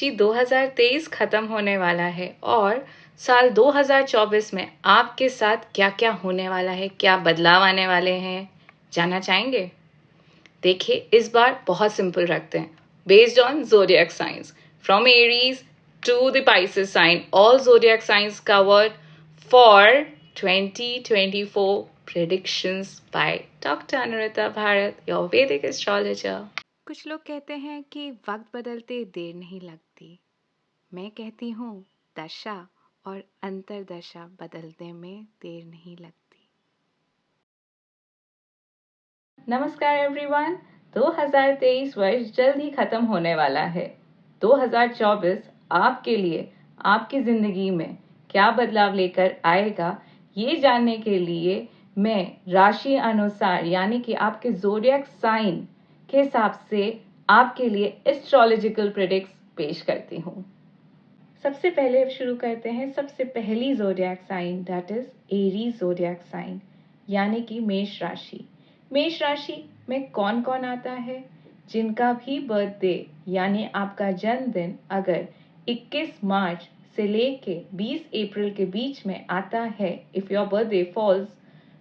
जी 2023 खत्म होने वाला है और साल 2024 में आपके साथ क्या-क्या होने वाला है, क्या बदलाव आने वाले हैं, जानना चाहेंगे? देखिए, इस बार बहुत सिंपल रखते हैं। Based on zodiac signs, from Aries to the Pisces sign, all zodiac signs covered for 2024 predictions by Dr. Anurita Bharat, your Vedic astrologer. कुछ लोग कहते हैं कि वक्त बदलते देर नहीं लगती। मैं कहती हूँ दशा और अंतरदशा बदलने में देर नहीं लगती। नमस्कार एवरीवन, 2023 वर्ष जल्द ही खत्म होने वाला है। 2024 आपके लिए आपकी जिंदगी में क्या बदलाव लेकर आएगा, ये जानने के लिए मैं राशि अनुसार यानी कि आपके ज़ोडिएक साइन के हिसाब से आपके लिए एस्ट्रोलॉजिकल प्रेडिक्ट्स पेश करती हूँ। सबसे पहले शुरू करते हैं सबसे पहली zodiac sign, that is Aries zodiac sign यानी कि मेष राशि। मेष राशि में कौन कौन आता है? जिनका भी बर्थडे यानी आपका जन्मदिन अगर 21 मार्च से लेके 20 अप्रैल के बीच में आता है, if your birthday falls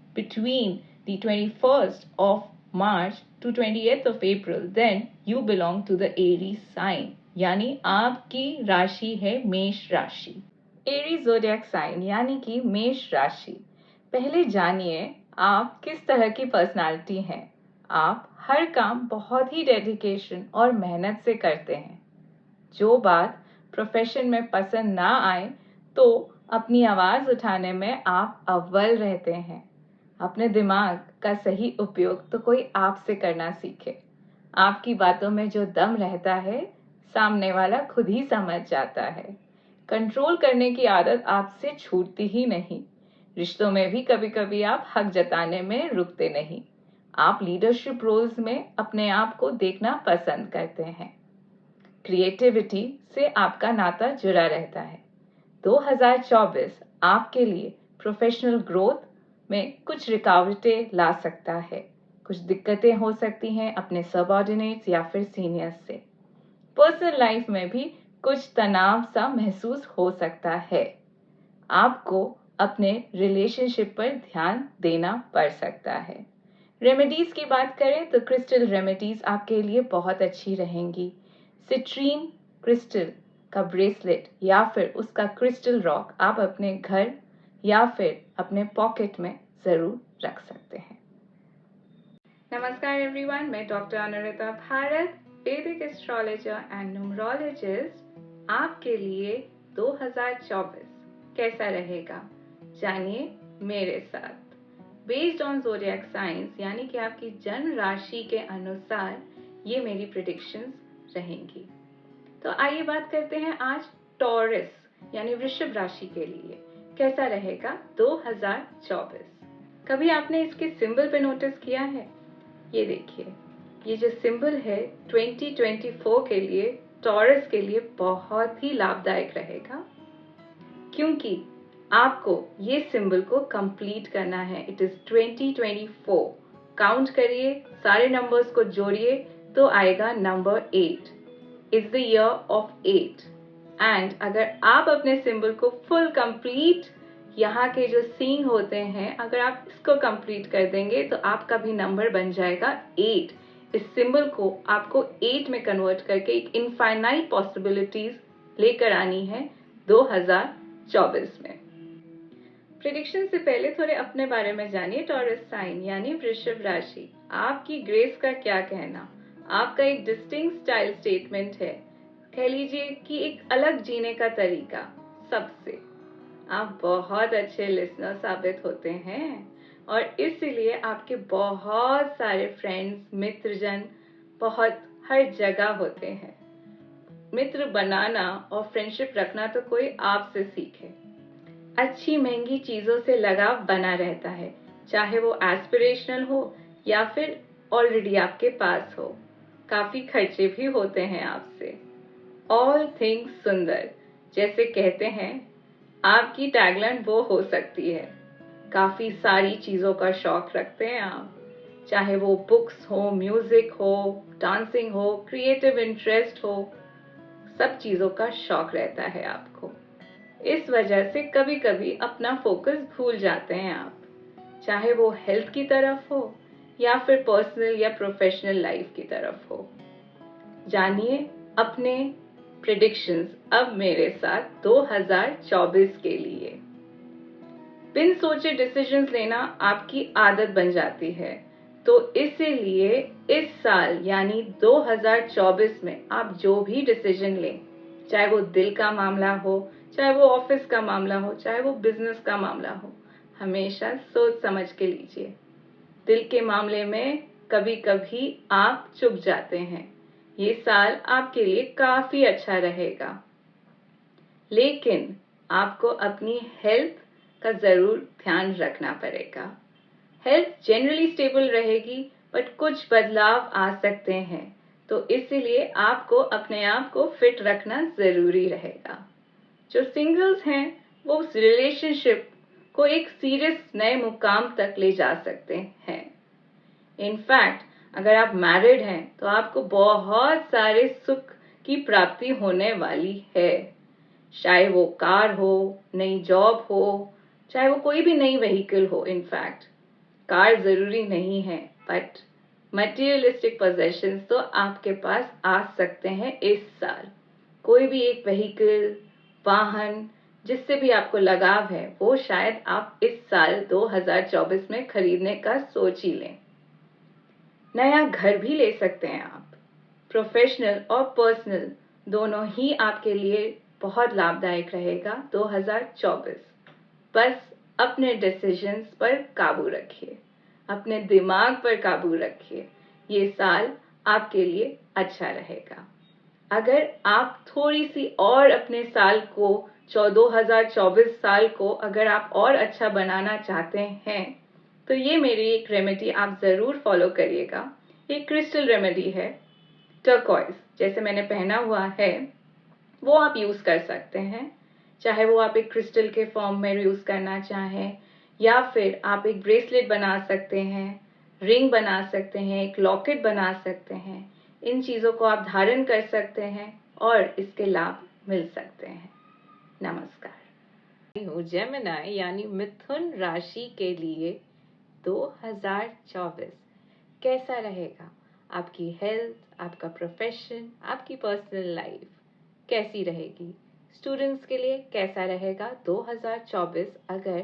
between the 21st of March to 20th of April, then you belong to the Aries sign. यानी आपकी राशि है मेष राशि। एरीज ज़ोडिएक साइन यानी कि मेष राशि। पहले जानिए आप किस तरह की पर्सनालिटी हैं। आप हर काम बहुत ही डेडिकेशन और मेहनत से करते हैं। जो बात प्रोफेशन में पसंद ना आए तो अपनी आवाज उठाने में आप अव्वल रहते हैं। अपने दिमाग का सही उपयोग तो कोई आपसे करना सीखे। आपकी बातों में जो दम रहता है, सामने वाला खुद ही समझ जाता है। कंट्रोल करने की आदत आपसे छूटती ही नहीं। रिश्तों में भी कभी कभी आप हक जताने में रुकते नहीं। आप लीडरशिप रोल्स में अपने आप को देखना पसंद करते हैं। क्रिएटिविटी से आपका नाता जुड़ा रहता है। 2024 आपके लिए प्रोफेशनल ग्रोथ में कुछ रुकावटें ला सकता है। कुछ दिक्कतें हो सकती हैं अपने सबऑर्डिनेट्स या फिर सीनियर्स से। पर्सनल लाइफ में भी कुछ तनाव सा महसूस हो सकता है। आपको अपने रिलेशनशिप पर ध्यान देना पड़ सकता है। रेमेडीज की बात करें तो क्रिस्टल रेमेडीज आपके लिए बहुत अच्छी रहेंगी। सिट्रीन क्रिस्टल का ब्रेसलेट या फिर उसका क्रिस्टल रॉक आप अपने घर या फिर अपने पॉकेट में जरूर रख सकते हैं। नमस्कार एवरीवन, मैं डॉक्टर अनुरिता भारत, वैदिक एस्ट्रोलॉजर एंड न्यूमरोलॉजिस्ट। आपके लिए 2024 कैसा रहेगा, जानिए मेरे साथ। बेस्ड ऑन ज़ोडिएक साइंस यानी कि आपकी जन्म राशि के अनुसार ये मेरी प्रेडिक्शंस रहेंगी। तो आइए बात करते हैं आज टॉरस यानी वृषभ राशि के लिए कैसा रहेगा 2024। कभी आपने इसके सिंबल पे नोटिस किया है? ये देखिए, ये जो सिंबल है 2024 के लिए टॉरस के लिए बहुत ही लाभदायक रहेगा, क्योंकि आपको ये सिंबल को कंप्लीट करना है। It is 2024। काउंट करिए, सारे नंबर्स को जोड़िए तो आएगा number 8। Is the year of 8 and अगर आप अपने सिंबल को फुल कंप्लीट, यहाँ के जो सीन होते हैं, अगर आप इसको कंप्लीट कर देंगे तो आपका भी नंबर बन जाएगा 8। इस सिंबल को आपको 8 में कन्वर्ट करके एक इनफाइनाइट पॉसिबिलिटीज लेकर आनी है 2024 में। प्रेडिक्शन से पहले थोड़े अपने बारे में जानिए। टॉरस साइन यानी वृषभ राशि, आपकी ग्रेस का क्या कहना। आपका एक डिस्टिंक्ट स्टाइल स्टेटमेंट है, कह लीजिए कि एक अलग जीने का तरीका। सबसे आप बहुत अच्छे लिसनर साबित होते हैं और इसीलिए आपके बहुत सारे फ्रेंड्स, मित्रजन बहुत हर जगह होते हैं। मित्र बनाना और फ्रेंडशिप रखना तो कोई आपसे सीखे। अच्छी महंगी चीजों से लगाव बना रहता है, चाहे वो एस्पिरेशनल हो या फिर ऑलरेडी आपके पास हो। काफी खर्चे भी होते हैं आपसे। ऑल थिंग्स सुंदर जैसे कहते हैं, आपकी टैगलाइन वो हो सकती है। काफी सारी चीजों का शौक रखते हैं आप, चाहे वो बुक्स हो, म्यूजिक हो, डांसिंग हो, क्रिएटिव इंटरेस्ट हो। सब चीज़ों का शौक रहता है आपको। इस वजह से कभी कभी अपना फोकस भूल जाते हैं आप, चाहे वो हेल्थ की तरफ हो या फिर पर्सनल या प्रोफेशनल लाइफ की तरफ हो। जानिए अपने प्रेडिक्शंस अब मेरे साथ 2024 के लिए। बिन सोचे डिसीजंस लेना आपकी आदत बन जाती है, तो इसीलिए इस साल यानी 2024 में आप जो भी डिसीजन लें, चाहे वो दिल का मामला हो, चाहे वो ऑफिस का मामला हो, चाहे वो बिजनेस का मामला हो, हमेशा सोच समझ के लीजिए। दिल के मामले में कभी कभी आप चुक जाते हैं। ये साल आपके लिए काफी अच्छा रहेगा, लेकिन आपको अपनी हेल्थ का जरूर ध्यान रखना पड़ेगा। हेल्थ जनरली स्टेबल रहेगी, बट कुछ बदलाव आ सकते हैं, तो इसीलिए आपको अपने आप को फिट रखना जरूरी रहेगा। जो सिंगल्स हैं वो उस रिलेशनशिप को एक सीरियस नए मुकाम तक ले जा सकते हैं। इनफैक्ट अगर आप मैरिड हैं तो आपको बहुत सारे सुख की प्राप्ति होने वाली है, चाहे वो कार हो, नई जॉब हो, चाहे वो कोई भी नई व्हीकल हो। इनफैक्ट कार जरूरी नहीं है, बट मटेरियलिस्टिक पोजेशंस तो आपके पास आ सकते हैं इस साल। कोई भी एक व्हीकल, वाहन जिससे भी आपको लगाव है, वो शायद आप इस साल 2024 में खरीदने का सोच ही लें। नया घर भी ले सकते हैं आप। प्रोफेशनल और पर्सनल दोनों ही आपके लिए बहुत लाभदायक रहेगा 2024। बस अपने डिसीजंस पर काबू रखिए, अपने दिमाग पर काबू रखिए। ये साल आपके लिए अच्छा रहेगा। अगर आप थोड़ी सी और अपने साल को 2024 साल को अगर आप और अच्छा बनाना चाहते हैं, तो ये मेरी एक रेमेडी आप जरूर फॉलो करिएगा। ये क्रिस्टल रेमेडी है, टर्कोइज जैसे मैंने पहना हुआ है वो आप यूज कर सकते हैं। चाहे वो आप एक क्रिस्टल के फॉर्म में यूज करना चाहें, या फिर आप एक ब्रेसलेट बना सकते हैं, रिंग बना सकते हैं, एक लॉकेट बना सकते हैं। इन चीजों को आप धारण कर सकते हैं और इसके लाभ मिल सकते हैं। नमस्कार। हूँ जेमिनी यानी मिथुन राशि के लिए 2024 कैसा रहेगा। आपकी हेल्थ, आपका प्रोफेशन, आपकी पर्सनल लाइफ कैसी रहेगी। स्टूडेंट्स के लिए कैसा रहेगा 2024 अगर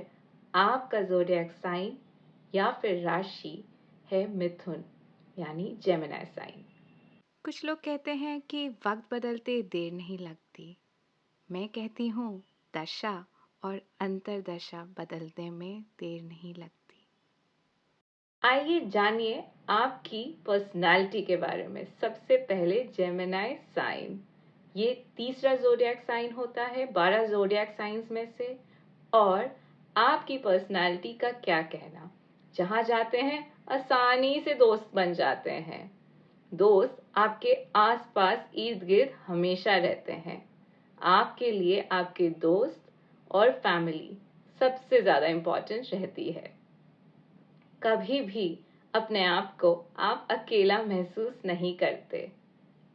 आपका ज़ोडिएक साइन या फिर राशि है मिथुन यानी जेमिनी साइन। कुछ लोग कहते हैं कि वक्त बदलते देर नहीं लगती। मैं कहती हूँ दशा और अंतरदशा बदलने में देर नहीं लगती। आइए जानिए आपकी पर्सनालिटी के बारे में। सबसे पहले जेमिनी साइन, ये तीसरा ज़ोडिएक साइन होता है 12 ज़ोडिएक साइंस में से। और आपकी पर्सनालिटी का क्या कहना, जहां जाते हैं आसानी से दोस्त बन जाते हैं। दोस्त आपके आसपास इर्द गिर्द हमेशा रहते हैं। आपके लिए आपके दोस्त और फैमिली सबसे ज्यादा इम्पोर्टेंट रहती है। कभी भी अपने आप को आप अकेला महसूस नहीं करते।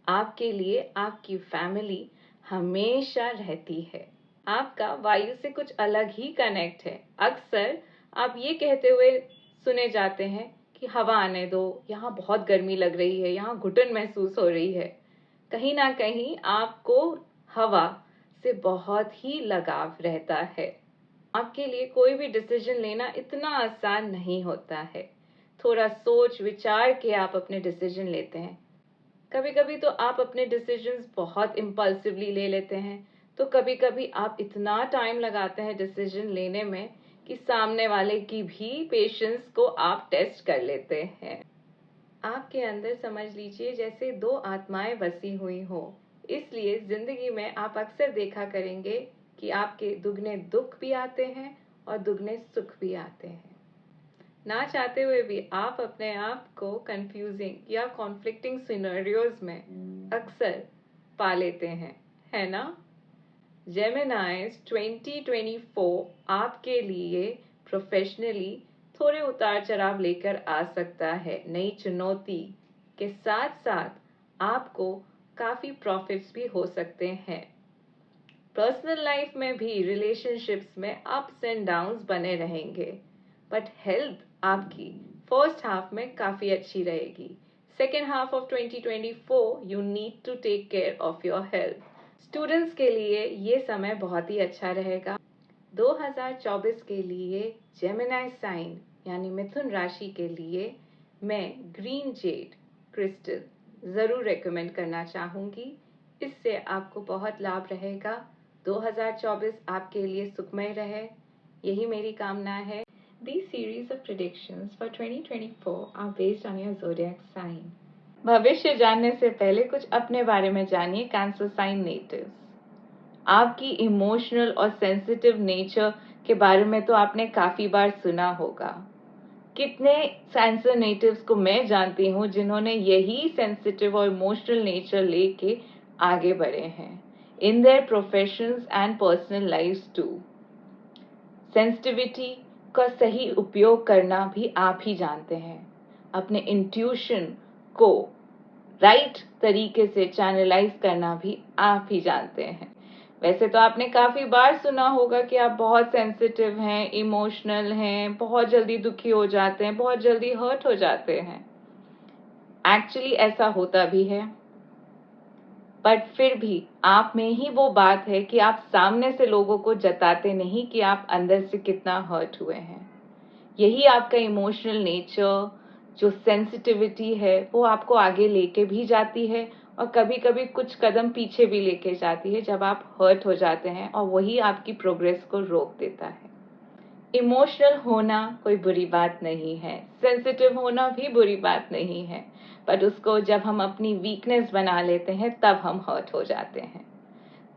आपके लिए आपकी फैमिली हमेशा रहती है। आपका वायु से कुछ अलग ही कनेक्ट है। अक्सर आप ये कहते हुए सुने जाते हैं कि हवा आने दो, यहाँ बहुत गर्मी लग रही है, यहाँ घुटन महसूस हो रही है। कहीं ना कहीं आपको हवा से बहुत ही लगाव रहता है। आपके लिए कोई भी डिसीजन लेना इतना आसान नहीं होता है। थोड़ा सोच विचार के आप अपने डिसीजन लेते हैं। कभी कभी तो आप अपने डिसीजंस बहुत इम्पल्सिवली ले लेते हैं, तो कभी कभी आप इतना टाइम लगाते हैं डिसीजन लेने में कि सामने वाले की भी पेशेंस को आप टेस्ट कर लेते हैं। आपके अंदर समझ लीजिए जैसे दो आत्माएं बसी हुई हो। इसलिए जिंदगी में आप अक्सर देखा करेंगे कि आपके दुगने दुख भी आते हैं और दुगने सुख भी आते हैं। ना चाहते हुए भी आप अपने आप को कंफ्यूजिंग या कॉन्फ्लिक्टिंग सिनेरियोज में अक्सर पा लेते हैं, है ना। जेमिनाइज 2024 आपके लिए प्रोफेशनली थोड़े उतार चढ़ाव लेकर आ सकता है। नई चुनौती के साथ साथ आपको काफ़ी प्रॉफिट्स भी हो सकते हैं। पर्सनल लाइफ में भी रिलेशनशिप्स में अप्स एंड डाउन्स बने रहेंगे, बट हेल्थ आपकी फर्स्ट हाफ में काफ़ी अच्छी रहेगी। Second half of 2024 you need to take care of your health. Students के लिए ये समय बहुत ही अच्छा रहेगा। 2024 के लिए जेमिनी साइन यानी मिथुन राशि के लिए मैं ग्रीन जेड क्रिस्टल ज़रूर रेकमेंड करना चाहूँगी। इससे आपको बहुत लाभ रहेगा। 2024 आपके लिए सुखमय रहे, यही मेरी कामना है। These series of predictions for 2024 are based on your zodiac sign. भविष्य जानने से पहले कुछ अपने बारे में जानिए कैंसर साइन नेटिव्स। आपकी इमोशनल और सेंसिटिव नेचर के बारे में तो आपने काफी बार सुना होगा। कितने कैंसर नेटिव्स को मैं जानती हूँ जिन्होंने यही सेंसिटिव और इमोशनल नेचर लेके आगे बढ़े हैं in their professions and personal lives too. Sensitivity का सही उपयोग करना भी आप ही जानते हैं। अपने इंट्यूशन को राइट तरीके से चैनलाइज करना भी आप ही जानते हैं। वैसे तो आपने काफी बार सुना होगा कि आप बहुत सेंसिटिव हैं, इमोशनल हैं, बहुत जल्दी दुखी हो जाते हैं, बहुत जल्दी हर्ट हो जाते हैं। एक्चुअली ऐसा होता भी है, बट फिर भी आप में ही वो बात है कि आप सामने से लोगों को जताते नहीं कि आप अंदर से कितना हर्ट हुए हैं। यही आपका इमोशनल नेचर, जो सेंसिटिविटी है, वो आपको आगे लेके भी जाती है और कभी कभी कुछ कदम पीछे भी लेके जाती है जब आप हर्ट हो जाते हैं, और वही आपकी प्रोग्रेस को रोक देता है। इमोशनल होना कोई बुरी बात नहीं है, सेंसिटिव होना भी बुरी बात नहीं है, बट उसको जब हम अपनी वीकनेस बना लेते हैं तब हम हर्ट हो जाते हैं।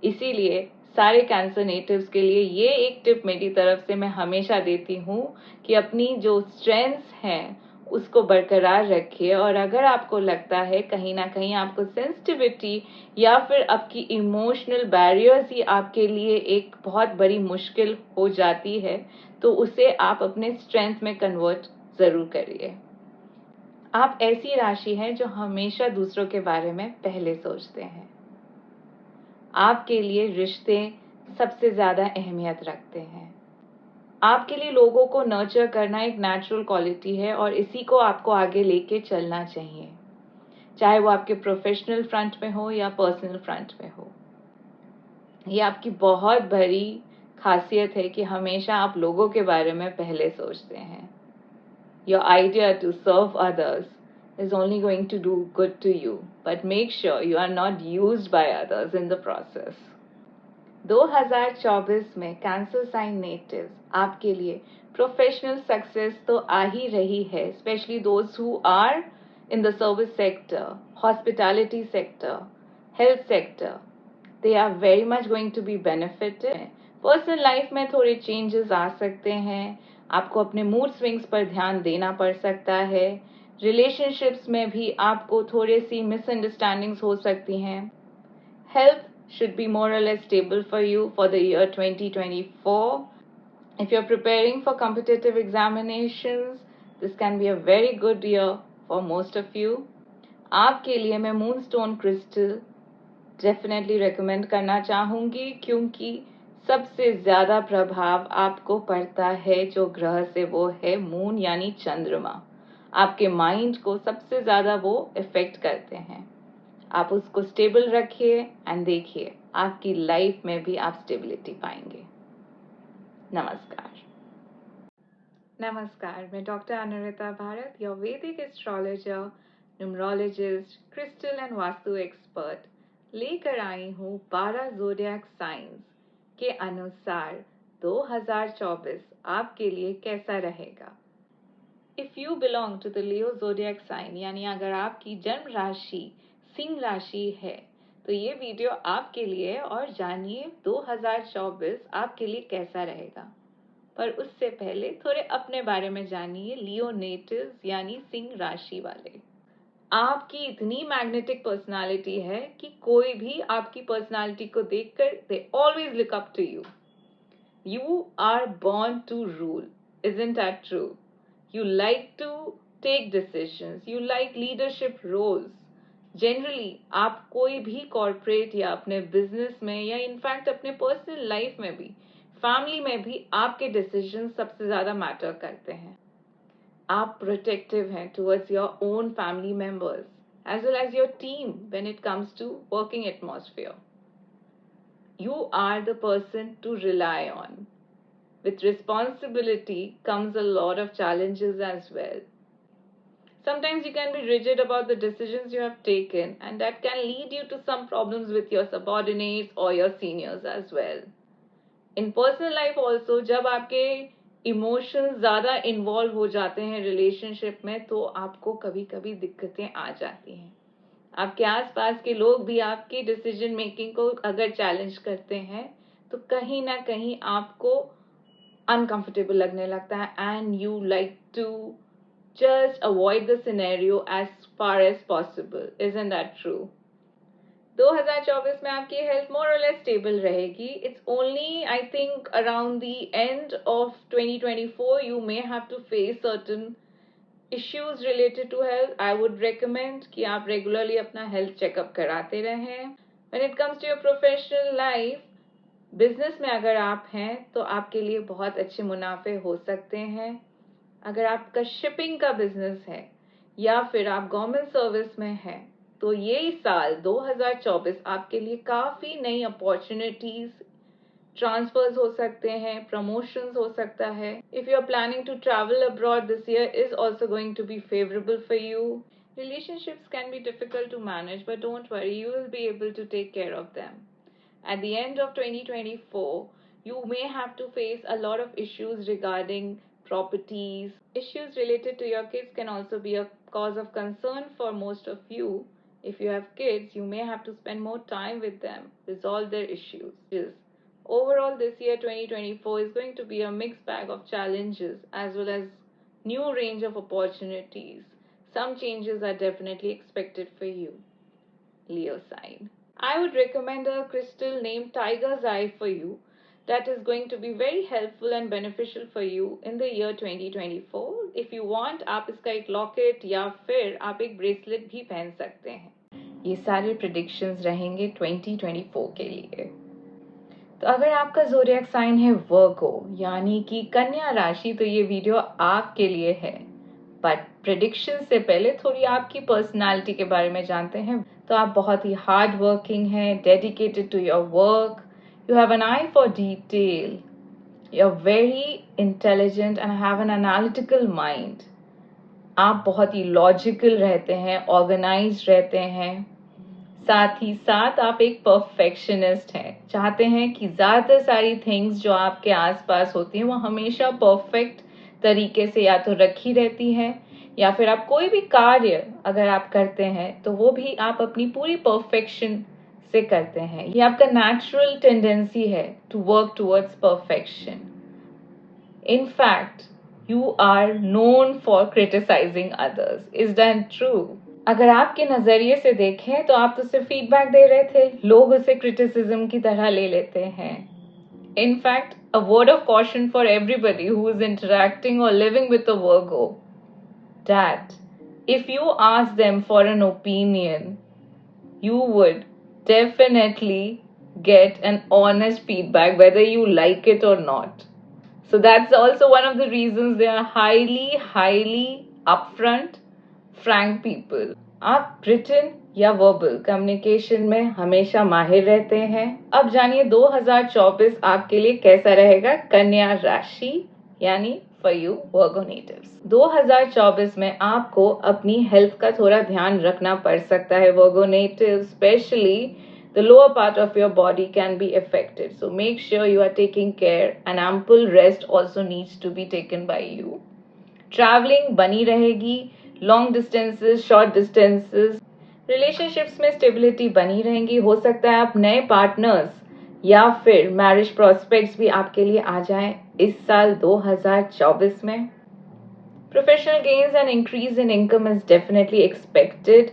इसीलिए सारे कैंसर नेटिव्स के लिए ये एक टिप मेरी तरफ से मैं हमेशा देती हूँ कि अपनी जो स्ट्रेंथ्स हैं उसको बरकरार रखिए, और अगर आपको लगता है कहीं ना कहीं आपको सेंसिटिविटी या फिर आपकी इमोशनल बैरियर्स ही आपके लिए एक बहुत बड़ी मुश्किल हो जाती है, तो उसे आप अपने स्ट्रेंथ में कन्वर्ट जरूर करिए। आप ऐसी राशि हैं जो हमेशा दूसरों के बारे में पहले सोचते हैं। आपके लिए रिश्ते सबसे ज्यादा अहमियत रखते हैं। आपके लिए लोगों को नर्चर करना एक नेचुरल क्वालिटी है और इसी को आपको आगे लेके चलना चाहिए, चाहे वो आपके प्रोफेशनल फ्रंट में हो या पर्सनल फ्रंट में हो। ये आपकी बहुत बड़ी खासियत है कि हमेशा आप लोगों के बारे में पहले सोचते हैं। Your idea to serve others is only going to do good to you, but make sure you are not used by others in the process. 2024 में कैंसर साइन नेटिव्स आपके लिए प्रोफेशनल सक्सेस तो आ ही रही है, specially those who are in the service sector, hospitality sector, health sector. They are very much going to be benefited. Personal life में थोड़े changes आ सकते हैं, आपको अपने मूड स्विंग्स पर ध्यान देना पड़ सकता है। रिलेशनशिप्स में भी आपको थोड़ी सी मिसअंडरस्टैंडिंग्स हो सकती हैं। Health should be more or less stable for you for the year 2024. If you're preparing for competitive examinations, this can be a very good year for most of you. आपके लिए मैं मूनस्टोन क्रिस्टल डेफिनेटली रेकमेंड करना चाहूँगी, क्योंकि सबसे ज़्यादा प्रभाव आपको पड़ता है जो ग्रह से, वो है मून यानी चंद्रमा। आपके माइंड को सबसे ज़्यादा वो इफेक्ट करते हैं। आप उसको स्टेबल रखिए एंड देखिए आपकी लाइफ में भी आप स्टेबिलिटी पाएंगे। नमस्कार। नमस्कार, मैं डॉक्टर अनुरिता भारत, योर वैदिक astrologer, numerologist, crystal and vastu expert, लेकर आई हूँ 12 ज़ोडिएक साइंस के अनुसार 2024 आपके लिए कैसा रहेगा। If you belong to the Leo zodiac sign, यानी अगर आपकी जन्म राशि सिंह राशि है, तो ये वीडियो आपके लिए, और जानिए 2024 आपके लिए कैसा रहेगा। पर उससे पहले थोड़े अपने बारे में जानिए, लियो नेटिव्स यानी सिंह राशि वाले। आपकी इतनी मैग्नेटिक पर्सनालिटी है कि कोई भी आपकी पर्सनालिटी को देखकर they always look up to you. You are born to rule, isn't that true? You like to take decisions, you like leadership roles, generally आप कोई भी कॉर्पोरेट या अपने बिजनेस में या इनफैक्ट अपने पर्सनल लाइफ में भी, फैमिली में भी आपके डिसीजन सबसे ज्यादा मैटर करते हैं. आप प्रोटेक्टिव हैं towards your own family members as well as your team when it comes to working atmosphere. You are the person to rely on. With responsibility comes a lot of challenges as well. Sometimes you can be rigid about the decisions you have taken, and that can lead you to some problems with your subordinates or your seniors as well. In personal life also, जब आपके emotions ज़्यादा involve हो जाते हैं relationship में, तो आपको कभी कभी दिक्कतें आ जाती हैं. आपके आसपास के लोग भी आपकी डिसीजन मेकिंग को अगर चैलेंज करते हैं तो कहीं ना कहीं आपको अनकंफर्टेबल लगने लगता है, and you like to just avoid the scenario as far as possible. Isn't that true? 2024 में आपकी हेल्थ मोर और लेस स्टेबल रहेगी. It's only I think around the end of 2024 you may have to face certain issues related to health. I would recommend कि आप regularly अपना health checkup कराते रहें. When it comes to your professional life, business में अगर आप हैं तो आपके लिए बहुत अच्छे मुनाफे हो सकते हैं. अगर आपका shipping का business है या फिर आप government service में हैं तो ये साल 2024 आपके लिए काफ़ी नई opportunities, ट्रांसफर्स हो सकते हैं, प्रमोशंस हो सकता है. If you are planning to travel abroad, this year is also going to be favourable for you. Relationships can be difficult to manage, but don't worry, you will be able to take care of them. At the end of 2024, you may have to face a lot of issues regarding properties. Issues related to your kids can also be a cause of concern for most of you. If you have kids, you may have to spend more time with them, resolve their issues. Overall, this year 2024 is going to be a mixed bag of challenges as well as new range of opportunities. Some changes are definitely expected for you, Leo sign. I would recommend a crystal named Tiger's Eye for you that is going to be very helpful and beneficial for you in the year 2024. If you want, आप इसका एक locket या फिर आप एक bracelet भी पहन सकते हैं. ये सारे प्रेडिक्शंस रहेंगे 2024 के लिए. तो अगर आपका ज़ोडिएक साइन है वर्गो यानी कि कन्या राशि, तो ये वीडियो आपके लिए है. बट प्रेडिक्शन से पहले थोड़ी आपकी पर्सनालिटी के बारे में जानते हैं. तो आप बहुत ही हार्ड वर्किंग हैं, dedicated to your work, you have an eye for detail, you are very intelligent and have an analytical mind. आप बहुत ही लॉजिकल रहते हैं, ऑर्गेनाइज्ड रहते हैं. साथ ही साथ आप एक परफेक्शनिस्ट हैं, चाहते हैं कि ज़्यादातर सारी थिंग्स जो आपके आसपास होती हैं वो हमेशा परफेक्ट तरीके से या तो रखी रहती हैं, या फिर आप कोई भी कार्य अगर आप करते हैं तो वो भी आप अपनी पूरी परफेक्शन से करते हैं. ये आपका नेचुरल टेंडेंसी है to work towards perfection. In fact you are known for criticising others. Is that true? अगर आपके नजरिए से देखें तो आप तो सिर्फ फीडबैक दे रहे थे, लोग उसे क्रिटिसिज्म की तरह ले लेते हैं. In fact, a word of caution for everybody who is interacting or living with a Virgo, that if you ask them for an opinion, you would definitely get an honest feedback whether you like it or not. So that's also one of the reasons they are highly upfront, frank people. आप written या verbal communication में हमेशा माहिर रहते हैं. अब जानिए 2024 आपके लिए कैसा रहेगा कन्या राशि यानी फॉर यू वर्गो नेटिव्स. 2024 में आपको अपनी हेल्थ का थोड़ा ध्यान रखना पड़ सकता है Virgo natives. Specially the lower part of your body can be affected, so make sure you are taking care, and ample rest also needs to be taken by you. Traveling बनी रहेगी, long distances, short distances. Relationships में stability बनी रहेंगी. हो सकता है आप नए पार्टनर्स या फिर मैरिज प्रोस्पेक्ट्स भी आपके लिए आ जाएं इस साल 2024 में. Professional gains and increase in income is definitely expected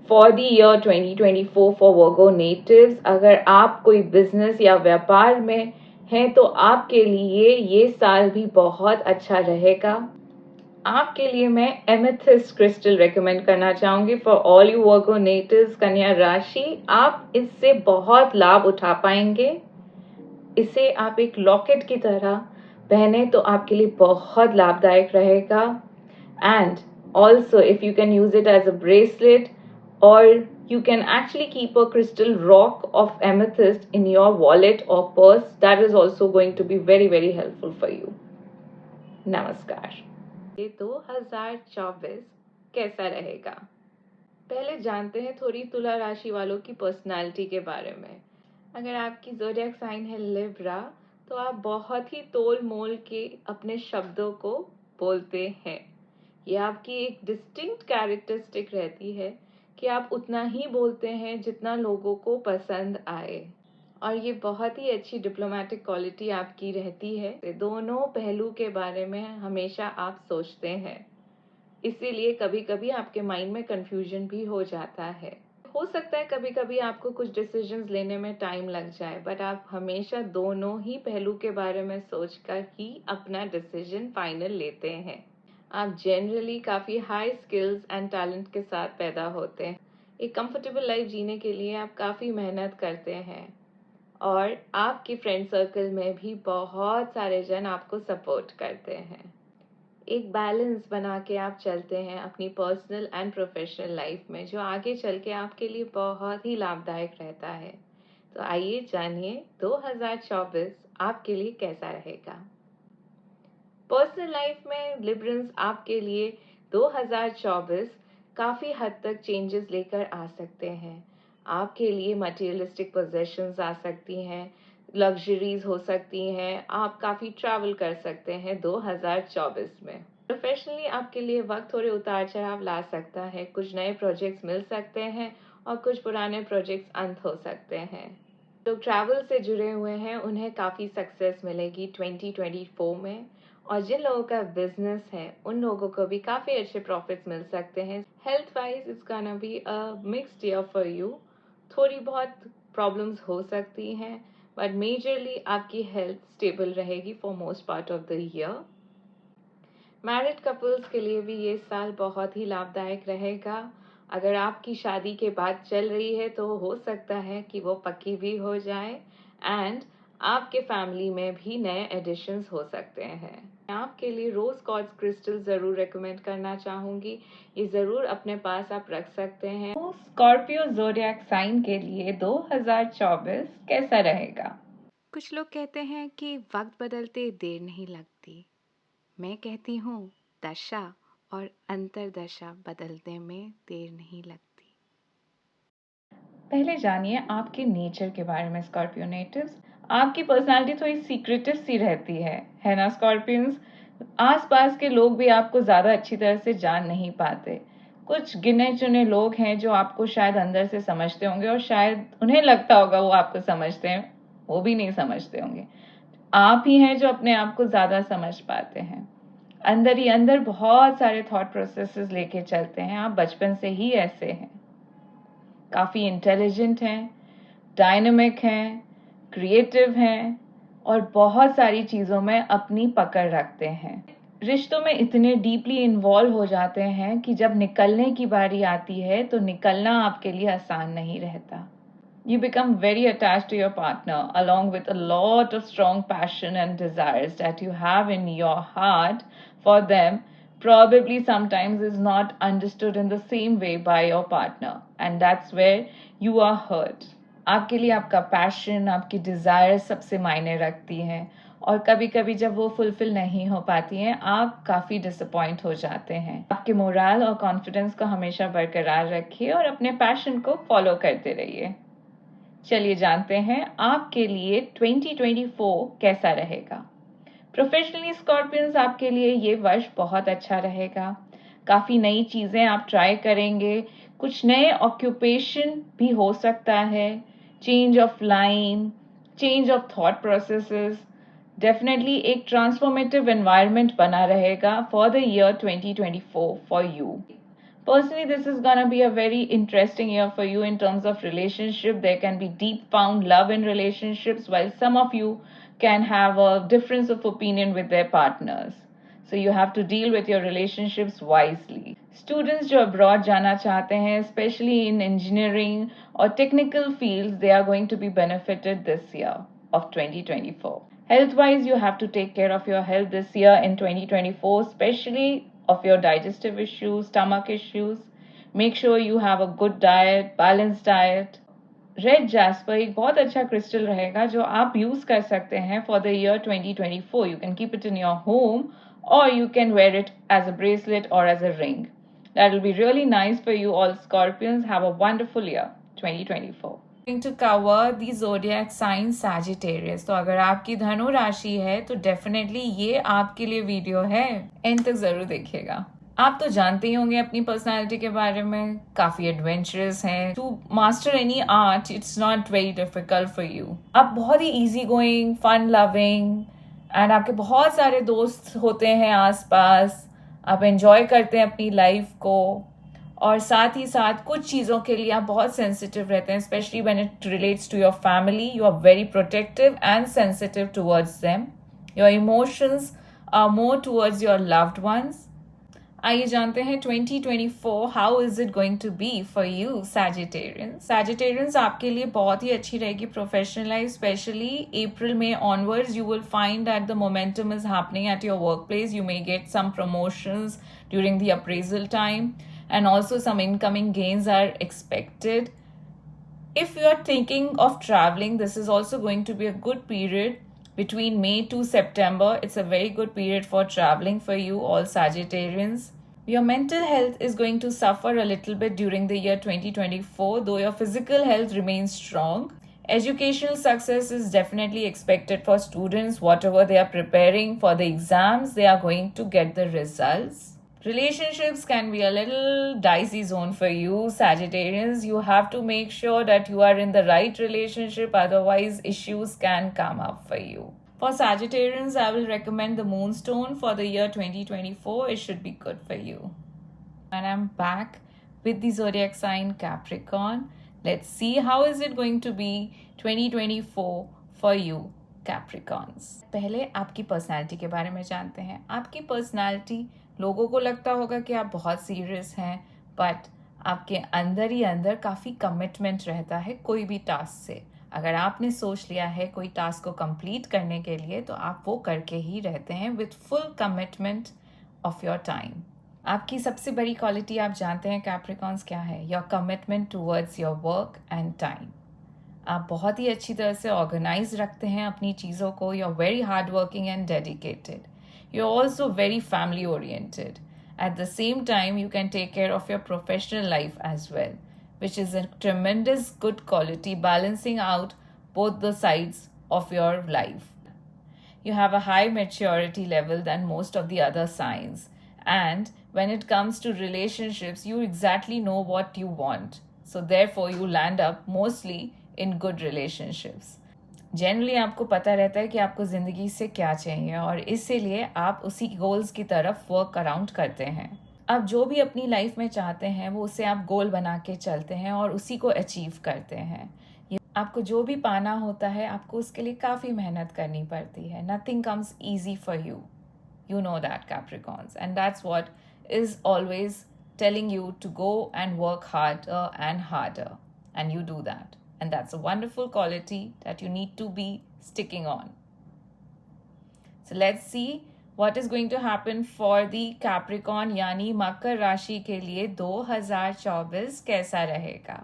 for the year 2024 for Virgo natives. अगर आप कोई बिजनेस या व्यापार में हैं तो आपके लिए ये साल भी बहुत अच्छा रहेगा. आपके लिए मैं एमेथिस्ट क्रिस्टल रेकमेंड करना चाहूंगी for all you Virgo natives, कन्या राशि। आप इससे बहुत लाभ उठा पाएंगे। इसे आप एक लॉकेट की तरह पहने तो आपके लिए बहुत लाभदायक रहेगा। And also if you can use it as a bracelet, और you can actually keep a crystal rock of amethyst in your wallet or purse. That is also going to be very very helpful for you. नमस्कार। ये 2024 कैसा रहेगा? पहले जानते हैं थोड़ी तुला राशि वालों की पर्सनालिटी के बारे में। अगर आपकी ज़ोडिएक साइन है लिब्रा, तो आप बहुत ही तोल मोल के अपने शब्दों को बोलते हैं। ये आपकी एक डिस्टिंक्ट कैरेक्टरिस्टिक रहती है कि आप उतना ही बोलते हैं जितना लोगों को पसंद आए, और ये बहुत ही अच्छी डिप्लोमेटिक क्वालिटी आपकी रहती है। दोनों पहलू के बारे में हमेशा आप सोचते हैं, इसीलिए कभी कभी आपके माइंड में कंफ्यूजन भी हो जाता है। हो सकता है कभी कभी आपको कुछ डिसीजंस लेने में टाइम लग जाए, बट आप हमेशा दोनों ही पहलू के बारे में सोचकर ही अपना डिसीजन फाइनल लेते हैं। आप जनरली काफ़ी हाई स्किल्स एंड टैलेंट के साथ पैदा होते हैं। एक कंफर्टेबल लाइफ जीने के लिए आप काफ़ी मेहनत करते हैं, और आपके फ्रेंड सर्कल में भी बहुत सारे जन आपको सपोर्ट करते हैं। एक बैलेंस बना के आप चलते हैं अपनी पर्सनल एंड प्रोफेशनल लाइफ में, जो आगे चल के आपके लिए बहुत ही लाभदायक रहता है। तो आइए जानिए 2024 आपके लिए कैसा रहेगा। पर्सनल लाइफ में लिब्रन्स आपके लिए 2024 काफ़ी हद तक चेंजेस लेकर आ सकते हैं। आपके लिए मटेरियलिस्टिक पोजेशंस आ सकती हैं, लग्जरीज हो सकती हैं, आप काफ़ी ट्रैवल कर सकते हैं 2024 में। प्रोफेशनली आपके लिए वक्त थोड़े उतार चढ़ाव ला सकता है। कुछ नए प्रोजेक्ट्स मिल सकते हैं और कुछ पुराने प्रोजेक्ट्स अंत हो सकते हैं। लोग ट्रैवल से जुड़े हुए हैं उन्हें काफ़ी सक्सेस मिलेगी 2024 में, और जिन लोगों का बिजनेस है उन लोगों को भी काफ़ी अच्छे प्रॉफिट्स मिल सकते हैं। Health wise it's gonna be a mixed year for you. थोड़ी बहुत प्रॉब्लम्स हो सकती हैं, बट मेजरली आपकी हेल्थ स्टेबल रहेगी for most part of the year. Married couples के लिए भी ये साल बहुत ही लाभदायक रहेगा। अगर आपकी शादी के बाद चल रही है तो हो सकता है कि वो पक्की भी हो जाए, एंड आपके फैमिली में भी नए एडिशंस हो सकते हैं। आपके लिए रोज क्वार्ट्ज क्रिस्टल ज़रूर रेकमेंड करना चाहूँगी। ये ज़रूर अपने पास आप रख सकते हैं। तो स्कॉर्पियो ज़ोडिएक साइन के लिए 2024 कैसा रहेगा? कुछ लोग कहते हैं कि वक्त बदलते देर नहीं लगती। मैं कहती हूँ दशा और अंतरदशा बदलने में देर नहीं लगती। पहले जानिए आपके नेचर के बारे में स्कॉर्पियो नेटिव्स। आपकी पर्सनालिटी थोड़ी सीक्रेटिव सी रहती है ना स्कॉर्पियंस? आसपास के लोग भी आपको ज़्यादा अच्छी तरह से जान नहीं पाते। कुछ गिने चुने लोग हैं जो आपको शायद अंदर से समझते होंगे, और शायद उन्हें लगता होगा वो आपको समझते हैं, वो भी नहीं समझते होंगे। आप ही हैं जो अपने आप को ज़्यादा समझ पाते हैं। अंदर ही अंदर बहुत सारे थॉट प्रोसेसेस लेके चलते हैं। आप बचपन से ही ऐसे हैं। काफ़ी इंटेलिजेंट हैं, डायनेमिक हैं, क्रिएटिव हैं, और बहुत सारी चीज़ों में अपनी पकड़ रखते हैं। रिश्तों में इतने डीपली इन्वॉल्व हो जाते हैं कि जब निकलने की बारी आती है तो निकलना आपके लिए आसान नहीं रहता। You become very attached to your partner along with a lot of strong passion and desires that you have in your heart for them, probably sometimes is not understood in the same way by your partner, and that's where you are hurt. आपके लिए आपका passion, आपकी desire सबसे मायने रखती हैं, और कभी कभी जब वो फुलफिल नहीं हो पाती हैं आप काफ़ी डिसअपॉइंट हो जाते हैं। आपके मोरल और कॉन्फिडेंस को हमेशा बरकरार रखिए और अपने पैशन को फॉलो करते रहिए। चलिए जानते हैं आपके लिए 2024 कैसा रहेगा। प्रोफेशनली स्कॉर्पियंस आपके लिए ये वर्ष बहुत अच्छा रहेगा। काफ़ी नई चीज़ें आप ट्राई करेंगे, कुछ नए ऑक्यूपेशन भी हो सकता है, change of line, change of thought processes. Definitely एक ट्रांसफॉर्मेटिव एनवायरनमेंट बना रहेगा for the year 2024 for you. Personally, this is gonna be a very interesting year for you in terms of relationship. There can be deep found love in relationships, while some of you can have a difference of opinion with their partners. So you have to deal with your relationships wisely. Students जो abroad जाना चाहते हैं, especially in engineering or technical fields, they are going to be benefited this year of 2024. Health wise, you have to take care of your health this year in 2024, especially of your digestive issues, stomach issues. Make sure you have a good diet, balanced diet. Red jasper एक बहुत अच्छा crystal रहेगा जो आप use कर सकते हैं for the year 2024. You can keep it in your home or you can wear it as a bracelet or as a ring. That will be really nice for you all Scorpions. Have a wonderful year 2024. Going to cover the zodiac sign Sagittarius. तो अगर आपकी धनु राशि है तो definitely ये आपके लिए वीडियो है, एंड तक जरूर देखिएगा. आप तो जानते ही होंगे अपनी पर्सनालिटी के बारे में, काफी एडवेंचरस हैं. To master any art it's not very difficult for you. आप बहुत ही easy going, fun loving, and आपके बहुत सारे दोस्त होते हैं आसपास. आप एंजॉय करते हैं अपनी लाइफ को, और साथ ही साथ कुछ चीज़ों के लिए आप बहुत सेंसिटिव रहते हैं, specially when it relates to your family. You are very protective and sensitive towards them. Your emotions are more towards your loved ones. आइए जानते हैं 2024 how is it going to be for you Sagittarians. Sagittarians आपके लिए बहुत ही अच्छी रहेगी professional life. Specially April में onwards you will find that the momentum is happening at your work place. You may get some promotions during the appraisal time, and also some incoming gains are expected. If you are thinking of traveling, this is also going to be a good period between May to September. It's a very good period for traveling for you all Sagittarians. Your mental health is going to suffer a little bit during the year 2024, though your physical health remains strong. Educational success is definitely expected for students. Whatever they are preparing for the exams, they are going to get the results. Relationships can be a little dicey zone for you Sagittarians. You have to make sure that you are in the right relationship, otherwise issues can come up for you. For Sagittarians, I will recommend the Moonstone for the year 2024. It should be good for you. And I'm back with the zodiac sign Capricorn. Let's see how is it going to be 2024 for you Capricorns. पहले आपकी personality के बारे में जानते हैं. आपकी personality, लोगों को लगता होगा कि आप बहुत सीरियस हैं, बट आपके अंदर ही अंदर काफ़ी कमिटमेंट रहता है कोई भी टास्क से. अगर आपने सोच लिया है कोई टास्क को कंप्लीट करने के लिए, तो आप वो करके ही रहते हैं with full commitment of your time. आपकी सबसे बड़ी क्वालिटी आप जानते हैं कैप्रिकॉन्स क्या है? Your commitment towards your work and time. आप बहुत ही अच्छी तरह से ऑर्गेनाइज रखते हैं अपनी चीज़ों को. You are very hard working and dedicated. You're also very family oriented. At the same time, you can take care of your professional life as well, which is a tremendous good quality, balancing out both the sides of your life. You have a high maturity level than most of the other signs. And when it comes to relationships, you exactly know what you want. So therefore, you land up mostly in good relationships. Generally आपको पता रहता है कि आपको ज़िंदगी से क्या चाहिए, और इसीलिए आप उसी गोल्स की तरफ वर्क अराउंड करते हैं. आप जो भी अपनी लाइफ में चाहते हैं वो उसे आप गोल बना के चलते हैं और उसी को अचीव करते हैं. आपको जो भी पाना होता है आपको उसके लिए काफ़ी मेहनत करनी पड़ती है. Nothing comes easy for you. You know that Capricorns, and that's what is always telling you to go and work harder and harder, and you do that. And that's a wonderful quality that you need to be sticking on. So let's see what is going to happen for the Capricorn यानी मकर राशि के लिए 2024 कैसा रहेगा.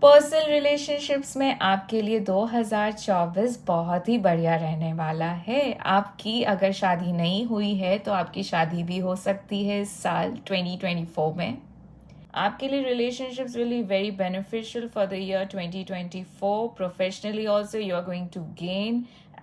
Personal relationships में आपके लिए 2024 बहुत ही बढ़िया रहने वाला है. आपकी अगर शादी नहीं हुई है तो आपकी शादी भी हो सकती है इस साल 2024 में. आपके लिए relationships will be very beneficial for the year 2024. Professionally also you are going to gain,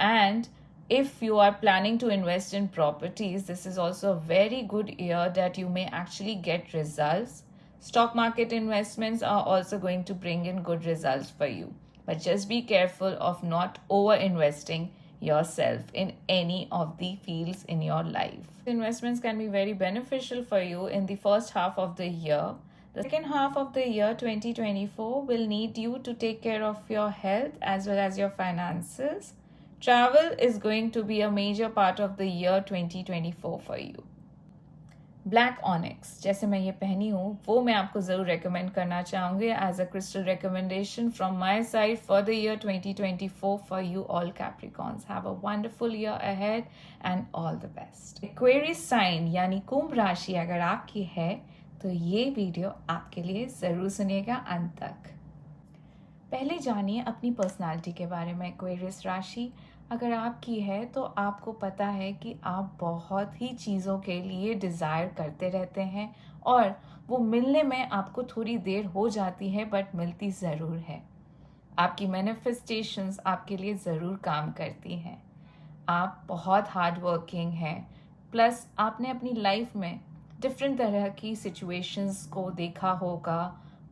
and if you are planning to invest in properties, this is also a very good year that you may actually get results. Stock market investments are also going to bring in good results for you, but just be careful of not over investing yourself in any of the fields in your life. Investments can be very beneficial for you in the first half of the year. The second half of the year 2024 will need you to take care of your health as well as your finances. Travel is going to be a major part of the year 2024 for you. Black onyx जैसे मैं ये पहनी हूँ वो मैं आपको ज़रूर recommend करना चाहूँगी as a crystal recommendation from my side for the year 2024 for you all Capricorns. Have a wonderful year ahead and all the best. Aquarius sign यानी कुंभ राशि अगर आपकी है तो ये वीडियो आपके लिए ज़रूर सुनिएगा अंत तक. पहले जानिए अपनी पर्सनालिटी के बारे में. एक्वेरियस राशि अगर आपकी है तो आपको पता है कि आप बहुत ही चीज़ों के लिए डिज़ायर करते रहते हैं और वो मिलने में आपको थोड़ी देर हो जाती है बट मिलती ज़रूर है. आपकी मैनिफेस्टेशंस आपके लिए ज़रूर काम करती हैं. आप बहुत हार्ड वर्किंग हैं. प्लस आपने अपनी लाइफ में डिफरेंट तरह की सिचुएशंस को देखा होगा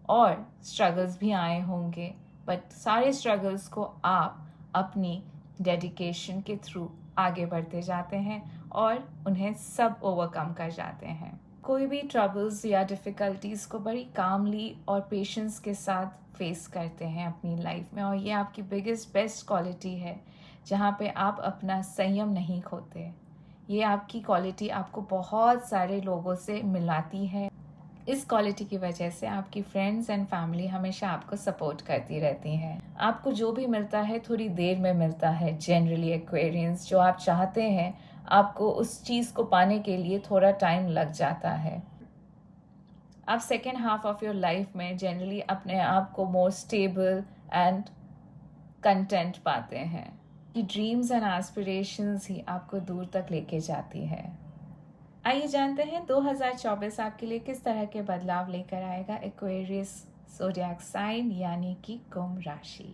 और स्ट्रगल्स भी आए होंगे बट सारे स्ट्रगल्स को आप अपनी डेडिकेशन के थ्रू आगे बढ़ते जाते हैं और उन्हें सब ओवरकम कर जाते हैं. कोई भी ट्रबल्स या डिफ़िकल्टीज़ को बड़ी कामली और पेशेंस के साथ फेस करते हैं अपनी लाइफ में और ये आपकी बिगेस्ट बेस्ट क्वालिटी है जहाँ पे आप अपना संयम नहीं खोते. ये आपकी क्वालिटी आपको बहुत सारे लोगों से मिलाती है. इस क्वालिटी की वजह से आपकी फ्रेंड्स एंड फैमिली हमेशा आपको सपोर्ट करती रहती हैं. आपको जो भी मिलता है थोड़ी देर में मिलता है. जनरली एक्वेरियंस जो आप चाहते हैं आपको उस चीज़ को पाने के लिए थोड़ा टाइम लग जाता है. आप second half of your life में जनरली अपने आप को मोर स्टेबल एंड कंटेंट पाते हैं कि ड्रीम्स एंड एस्पिरेशंस ही आपको दूर तक लेके जाती है. आइए जानते हैं 2024 आपके लिए किस तरह के बदलाव लेकर आएगा एक्वेरियस ज़ोडिएक साइन यानी कि कुंभ राशि.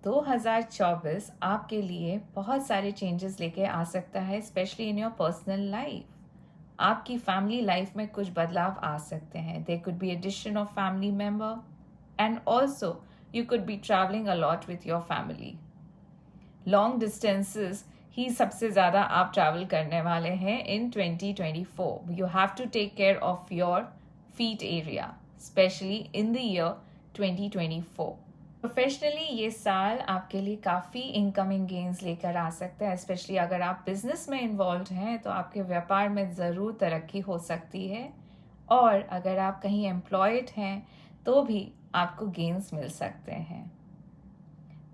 2024 आपके लिए बहुत सारे चेंजेस लेके आ सकता है specially in your personal life. आपकी फैमिली लाइफ में कुछ बदलाव आ सकते हैं. There could be addition of family member and also you could be travelling a lot with your family. Long distances ही सबसे ज़्यादा आप ट्रैवल करने वाले हैं in 2024. You have to take care of your feet area specially in the year 2024. Professionally ये साल आपके लिए काफ़ी इनकमिंग गेन्स लेकर आ सकता है. स्पेशली अगर आप बिजनेस में इन्वॉल्व हैं तो आपके व्यापार में ज़रूर तरक्की हो सकती है और अगर आप कहीं एम्प्लॉयड हैं तो भी आपको गेन्स मिल सकते हैं.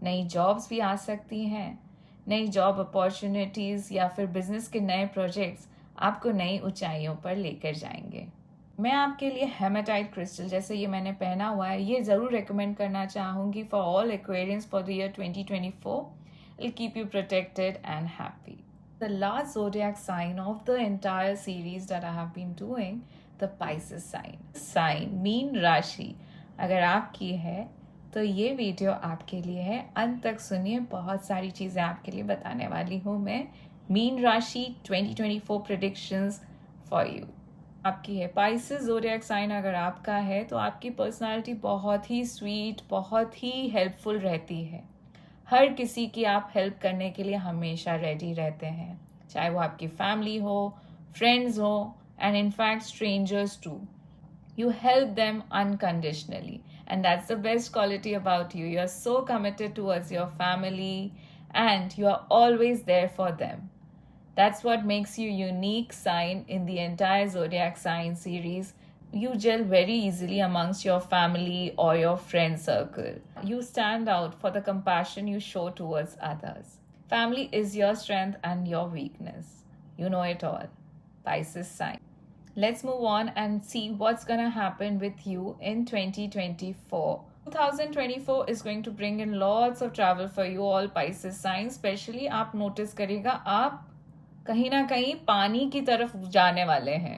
नई जॉब्स भी आ सकती हैं. नई जॉब अपॉर्चुनिटीज़ या फिर बिजनेस के नए प्रोजेक्ट्स आपको नई ऊंचाइयों पर लेकर जाएंगे. मैं आपके लिए हेमेटाइट क्रिस्टल जैसे ये मैंने पहना हुआ है ये ज़रूर रेकमेंड करना चाहूँगी for all Aquarians for the year 2024. It keep you protected and happy. The last zodiac sign of the entire series that I have been doing the Pisces sign मीन राशि अगर आपकी है तो ये वीडियो आपके लिए है. अंत तक सुनिए. बहुत सारी चीज़ें आपके लिए बताने वाली हूँ मैं. मीन राशि 2024 प्रेडिक्शंस फॉर यू आपकी है. पाइसेस ज़ोडिएक साइन अगर आपका है तो आपकी पर्सनालिटी बहुत ही स्वीट बहुत ही हेल्पफुल रहती है. हर किसी की आप हेल्प करने के लिए हमेशा रेडी रहते हैं चाहे वो आपकी फैमिली हो फ्रेंड्स हो and in fact strangers too. You help them unconditionally and that's the best quality about you. You are so committed towards your family and you are always there for them. That's what makes you unique sign in the entire zodiac sign series. You gel very easily amongst your family or your friend circle. You stand out for the compassion you show towards others. Family is your strength and your weakness. You know it all. Pisces sign. Let's move on and see what's gonna happen with you in 2024. 2024 is going to bring in lots of travel for you all Pisces signs. Especially आप notice करिएगा आप कहीं ना कहीं पानी की तरफ जाने वाले हैं.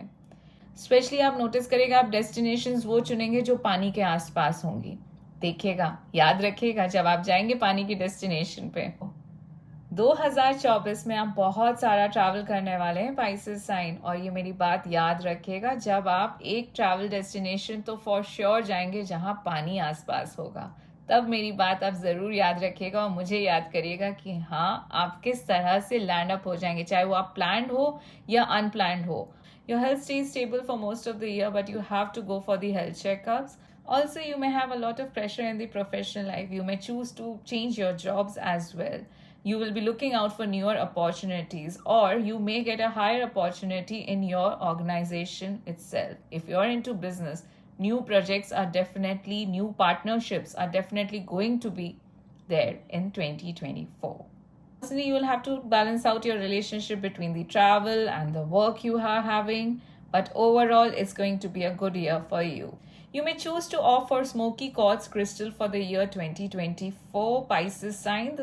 स्पेशली आप नोटिस करिएगा आप डेस्टिनेशंस वो चुनेंगे जो पानी के आसपास होंगी. देखिएगा याद रखिएगा जब आप जाएंगे पानी की डेस्टिनेशन पे. 2024 में आप बहुत सारा ट्रैवल करने वाले हैं पाइसेस साइन और ये मेरी बात याद रखिएगा जब आप एक ट्रैवल डेस्टिनेशन तो फॉर श्योर जाएंगे जहाँ पानी आसपास होगा. तब मेरी बात आप ज़रूर याद रखिएगा और मुझे याद करिएगा कि हाँ आप किस तरह से लैंड अप हो जाएंगे चाहे वो आप प्लान्ड हो या अनप्लान्ड हो. Your health stays stable for most of the year, but you have to go for the health checkups. Also, you may have a lot of pressure in the professional life. You may choose to change your jobs as well. You will be looking out for newer opportunities, or you may get a higher opportunity in your organization itself. If you're into business, new projects are definitely, new partnerships are definitely going to be there in 2024. Personally, you will have to balance out your relationship between the travel and the work you are having, but overall, it's going to be a good year for you. You may choose to opt for smoky quartz crystal for the year 2024, Pisces sign.